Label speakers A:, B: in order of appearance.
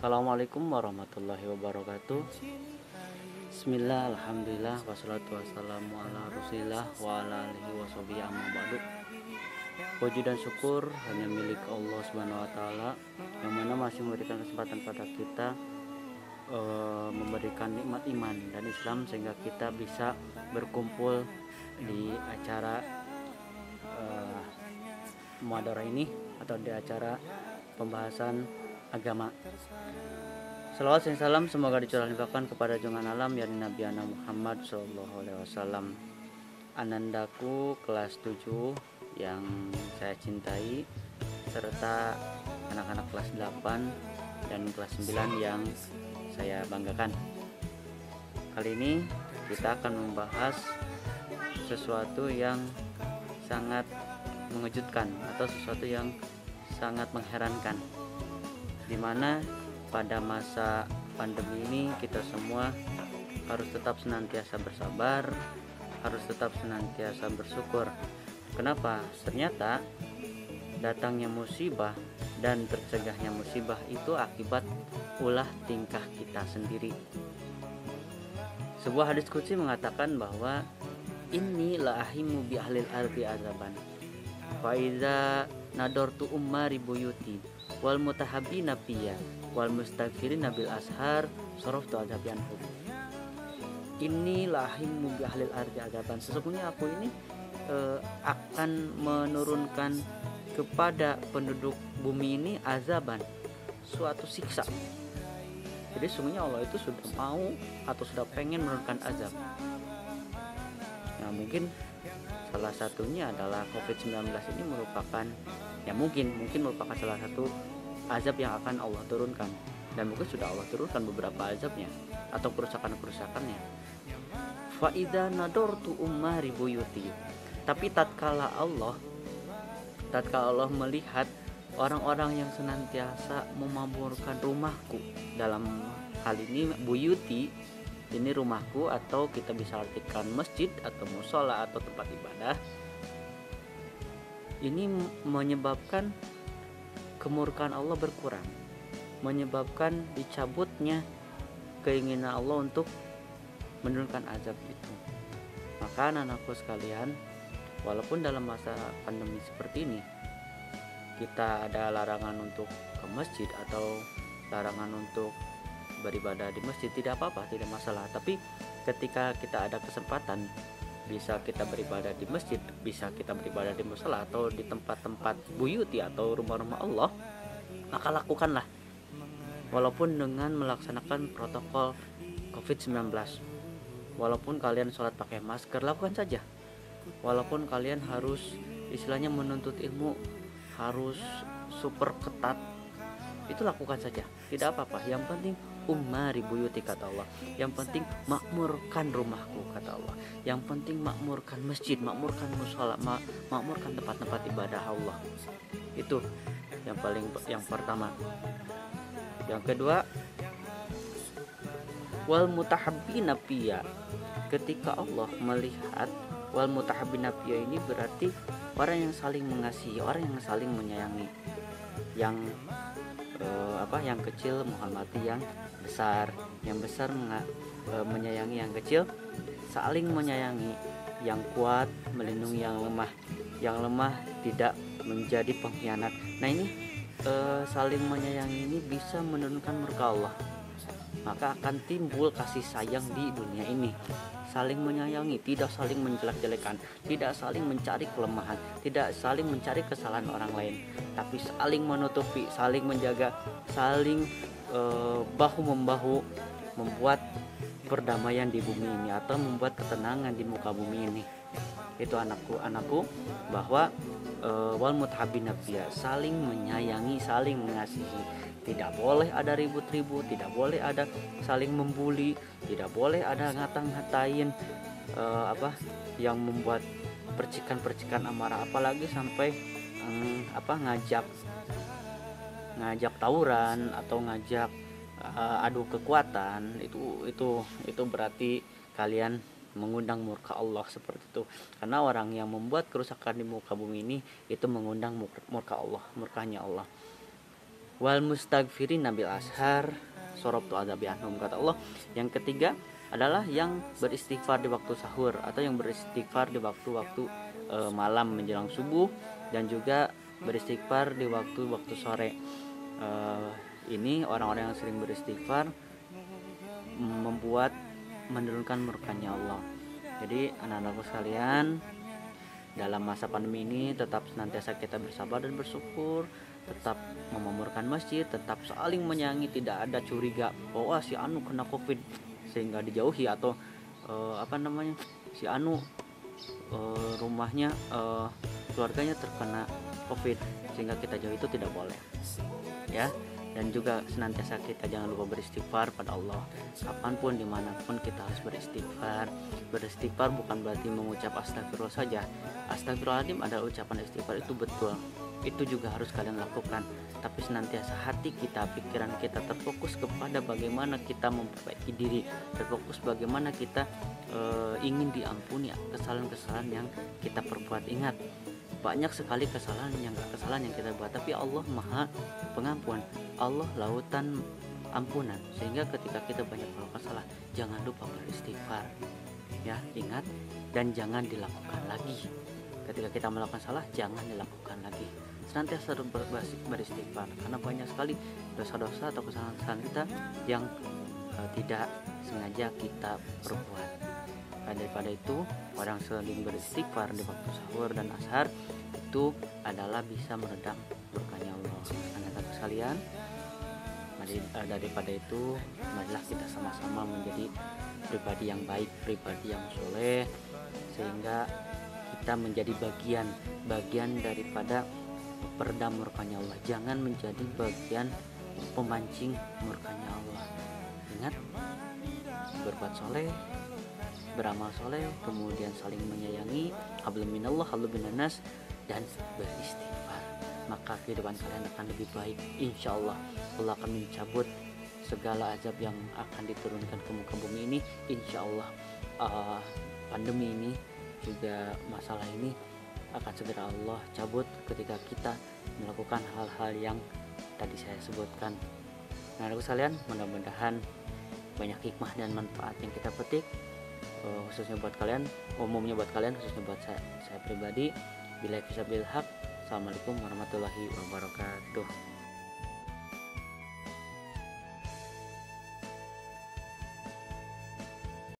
A: Assalamualaikum warahmatullahi wabarakatuh. Bismillah, alhamdulillah, wassalatu wassalamu ala rasulillah wa ala alihi washabihi amma ba'du. Puji dan syukur hanya milik Allah Subhanahu wa taala, yang mana masih memberikan kesempatan pada kita memberikan nikmat iman dan Islam sehingga kita bisa berkumpul di acara muhadharah ini atau di acara pembahasan agama. Salawat dan salam semoga dicurahkan kepada junjungan alam yakni Nabi Muhammad sallallahu alaihi wasallam. Anandaku kelas 7 yang saya cintai, serta anak-anak kelas 8 dan kelas 9 yang saya banggakan. Kali ini kita akan membahas sesuatu yang sangat mengejutkan atau sesuatu yang sangat mengherankan, di mana pada masa pandemi ini kita semua harus tetap senantiasa bersabar, harus tetap senantiasa bersyukur. Kenapa? Ternyata datangnya musibah dan tercegahnya musibah itu akibat ulah tingkah kita sendiri. Sebuah hadis qudsi mengatakan bahwa inni la ahimu bi ahlil ardi azaban fa iza nadortu ummari buyuti wal mutahabbina fiyya wal mustaghfirina bil ashar saraftu azabi anhum. Inni la ahimu bi ahlil ardi azaban, sesungguhnya aku ini akan menurunkan kepada penduduk bumi ini azaban, suatu siksa. Jadi sesungguhnya Allah itu sudah mau atau sudah pengen menurunkan azab. Nah, mungkin salah satunya adalah COVID-19 ini merupakan mungkin merupakan salah satu azab yang akan Allah turunkan, dan mungkin sudah Allah turunkan beberapa azabnya atau kerusakannya. Fa idza nadortu ummari buyuti, tapi tatkala Allah melihat orang-orang yang senantiasa memakmurkan rumahku, dalam hal ini buyuti ini rumahku, atau kita bisa artikan masjid atau musola atau tempat ibadah, ini menyebabkan kemurkaan Allah berkurang, menyebabkan dicabutnya keinginan Allah untuk menurunkan azab itu. Maka anak-anakku sekalian, walaupun dalam masa pandemi seperti ini kita ada larangan untuk ke masjid atau larangan untuk beribadah di masjid, tidak apa-apa, tidak masalah. Tapi ketika kita ada kesempatan, bisa kita beribadah di masjid, bisa kita beribadah di mushola atau di tempat-tempat buyuti atau rumah-rumah Allah, maka lakukanlah, walaupun dengan melaksanakan protokol COVID-19. Walaupun kalian sholat pakai masker, lakukan saja. Walaupun kalian harus istilahnya menuntut ilmu harus super ketat, itu lakukan saja, tidak apa-apa. Yang penting ummari buyuti, kata Allah. Yang penting makmurkan rumahku, kata Allah. Yang penting makmurkan masjid, makmurkan mushola, makmurkan tempat-tempat ibadah Allah. Itu yang pertama. Yang kedua, wal mutahabbina fiyya. Ketika Allah melihat wal mutahabbina fiyya, ini berarti orang yang saling mengasihi, orang yang saling menyayangi, yang yang kecil menghormati yang besar menyayangi yang kecil, saling menyayangi, yang kuat melindungi yang lemah tidak menjadi pengkhianat. Nah, ini saling menyayangi ini bisa menurunkan murka Allah, maka akan timbul kasih sayang di dunia ini. Saling menyayangi, tidak saling menjelek-jelekan, tidak saling mencari kelemahan, tidak saling mencari kesalahan orang lain, tapi saling menutupi, saling menjaga, saling bahu-membahu membuat perdamaian di bumi ini atau membuat ketenangan di muka bumi ini. Itu anakku bahwa wal mutahabbina fiyya, saling menyayangi, saling mengasihi. Tidak boleh ada ribut-ribut, tidak boleh ada saling membuli, tidak boleh ada ngata-ngatain yang membuat percikan-percikan amarah, apalagi sampai ngajak tawuran atau ngajak adu kekuatan. Itu berarti kalian mengundang murka Allah seperti itu. Karena orang yang membuat kerusakan di muka bumi ini itu mengundang murka Allah, murkanya Allah. wal mustaghfirin nabil ashar sorobtu adzabi anhum, kata Allah. Yang ketiga adalah yang beristighfar di waktu sahur atau yang beristighfar di waktu-waktu malam menjelang subuh, dan juga beristighfar di waktu-waktu sore. Ini orang-orang yang sering beristighfar membuat menurunkan murkanya Allah. Jadi anak-anakku sekalian, dalam masa pandemi ini tetap senantiasa kita bersabar dan bersyukur, tetap memamurkan masjid, tetap saling menyayangi, tidak ada curiga bahwa si anu kena covid sehingga dijauhi, atau si anu rumahnya keluarganya terkena covid sehingga kita jauh, itu tidak boleh ya. Dan juga senantiasa kita jangan lupa beristighfar pada Allah. Kapanpun dimanapun kita harus beristighfar. Beristighfar bukan berarti mengucap astagfirullah saja. Astagfirullahaladzim adalah ucapan istighfar, itu betul, itu juga harus kalian lakukan. Tapi senantiasa hati kita, pikiran kita terfokus kepada bagaimana kita memperbaiki diri, terfokus bagaimana kita ingin diampuni kesalahan-kesalahan yang kita perbuat. Ingat, banyak sekali kesalahan yang kita buat, tapi Allah Maha Pengampun, Allah lautan ampunan. Sehingga ketika kita banyak melakukan salah, jangan lupa beristighfar ya, ingat, dan jangan dilakukan lagi. Ketika kita melakukan salah, jangan dilakukan lagi. Senantiasa beristighfar, karena banyak sekali dosa-dosa atau kesalahan-kesalahan kita yang tidak sengaja kita perbuat. Daripada itu, orang sering beristighfar di waktu sahur dan ashar itu adalah bisa meredam murkanya Allah. Anak-anak sekalian, daripada itu, marilah kita sama-sama menjadi pribadi yang baik, pribadi yang soleh, sehingga kita menjadi bagian daripada peredam murkanya Allah. Jangan menjadi bagian pemancing murkanya Allah. Ingat, berbuat soleh, beramal soleh, kemudian saling menyayangi, hablum minallah, hablum minannas, dan beristighfar, maka kehidupan kalian akan lebih baik. Insya Allah Allah akan mencabut segala azab yang akan diturunkan ke muka bumi ini. Insya Allah pandemi ini juga, masalah ini akan segera Allah cabut ketika kita melakukan hal-hal yang tadi saya sebutkan. Nah, sekalian, mudah-mudahan banyak hikmah dan manfaat yang kita petik, khususnya buat kalian, umumnya buat kalian, khususnya buat saya pribadi. Bila bisa bil haq. Assalamualaikum warahmatullahi wabarakatuh.